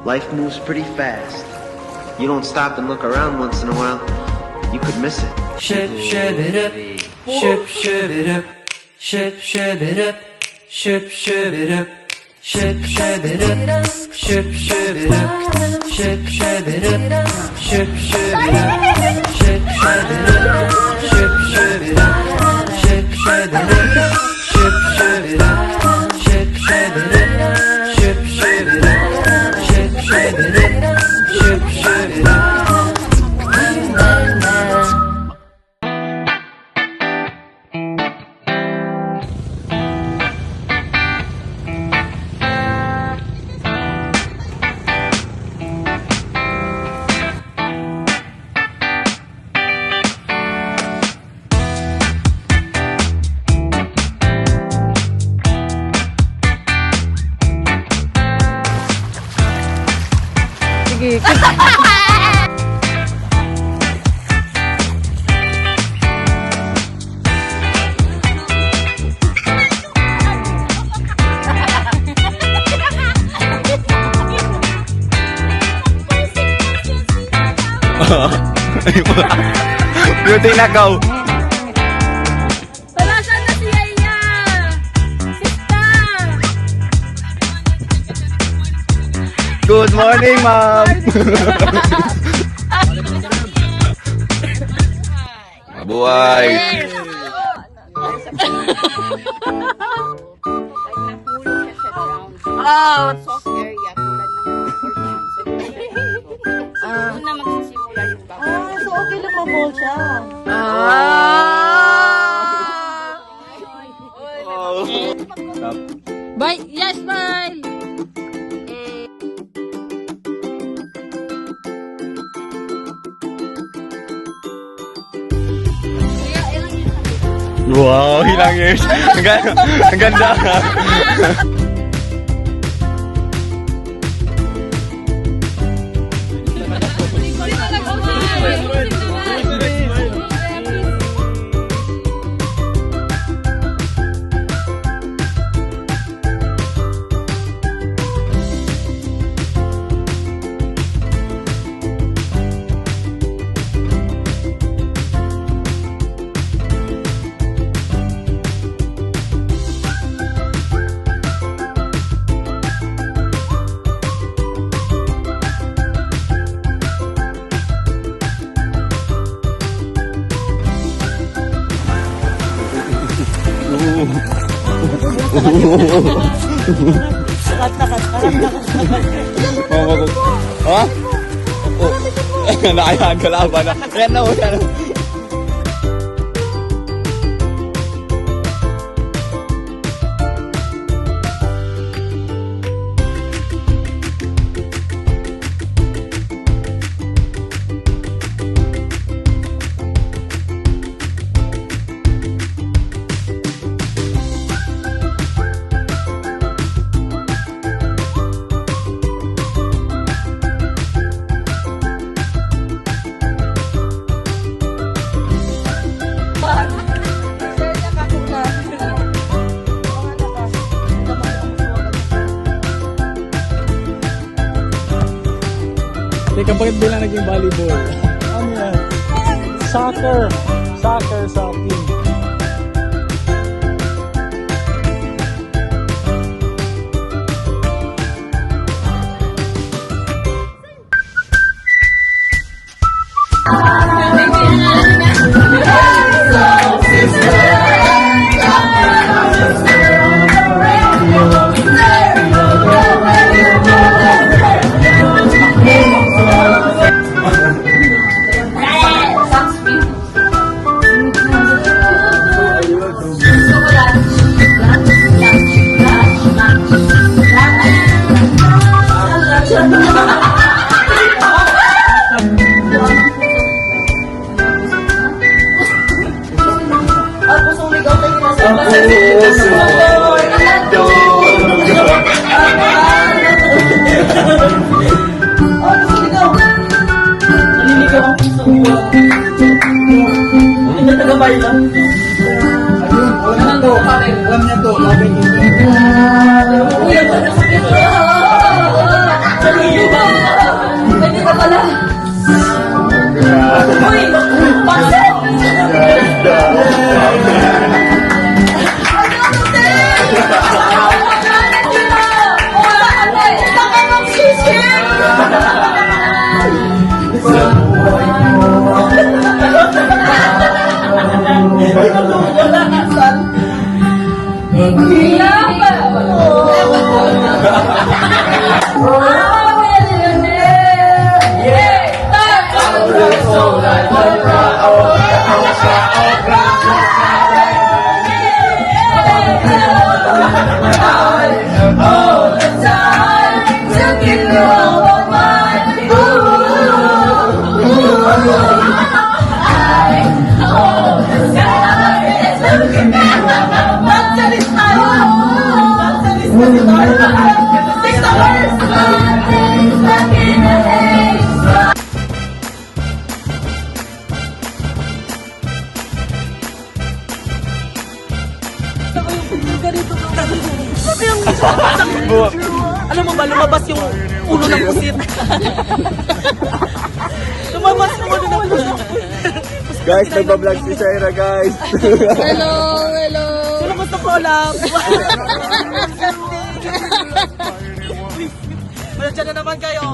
Life moves pretty fast. You don't stop and look around once in a while, you could miss it. Ship it up, ship it up, ship it up, ship it up, ship it up, ship it up, ship it up, ship it up, ship it up, ship it up, ship it up, ship it up, ship it up, ship it up, ship it up, ship it up, ship it up. Sige. Beauty na go. Talasan na si Yaya. Sista. Good morning, ma'am. Mabuhay. Oh. Soft area tulad ng una magsisimula yung bago. So okay lang mabol siya. Bye. Yes, bye. Wow, ilang years. Ang ganda. Ha? Oh. Nakayaan ka laban na. Ayan na, ayan na. Teka, bakit bilang naging volleyball? Ano yan? Soccer! Soccer sa team. Ayun, lumabas yung ulo ng pusit. Lumabas yung ulo ng pusit. Guys, nagbablog si Shaira, guys. Hello, hello. Sino gusto ko lang? Wala dyan na naman kayo.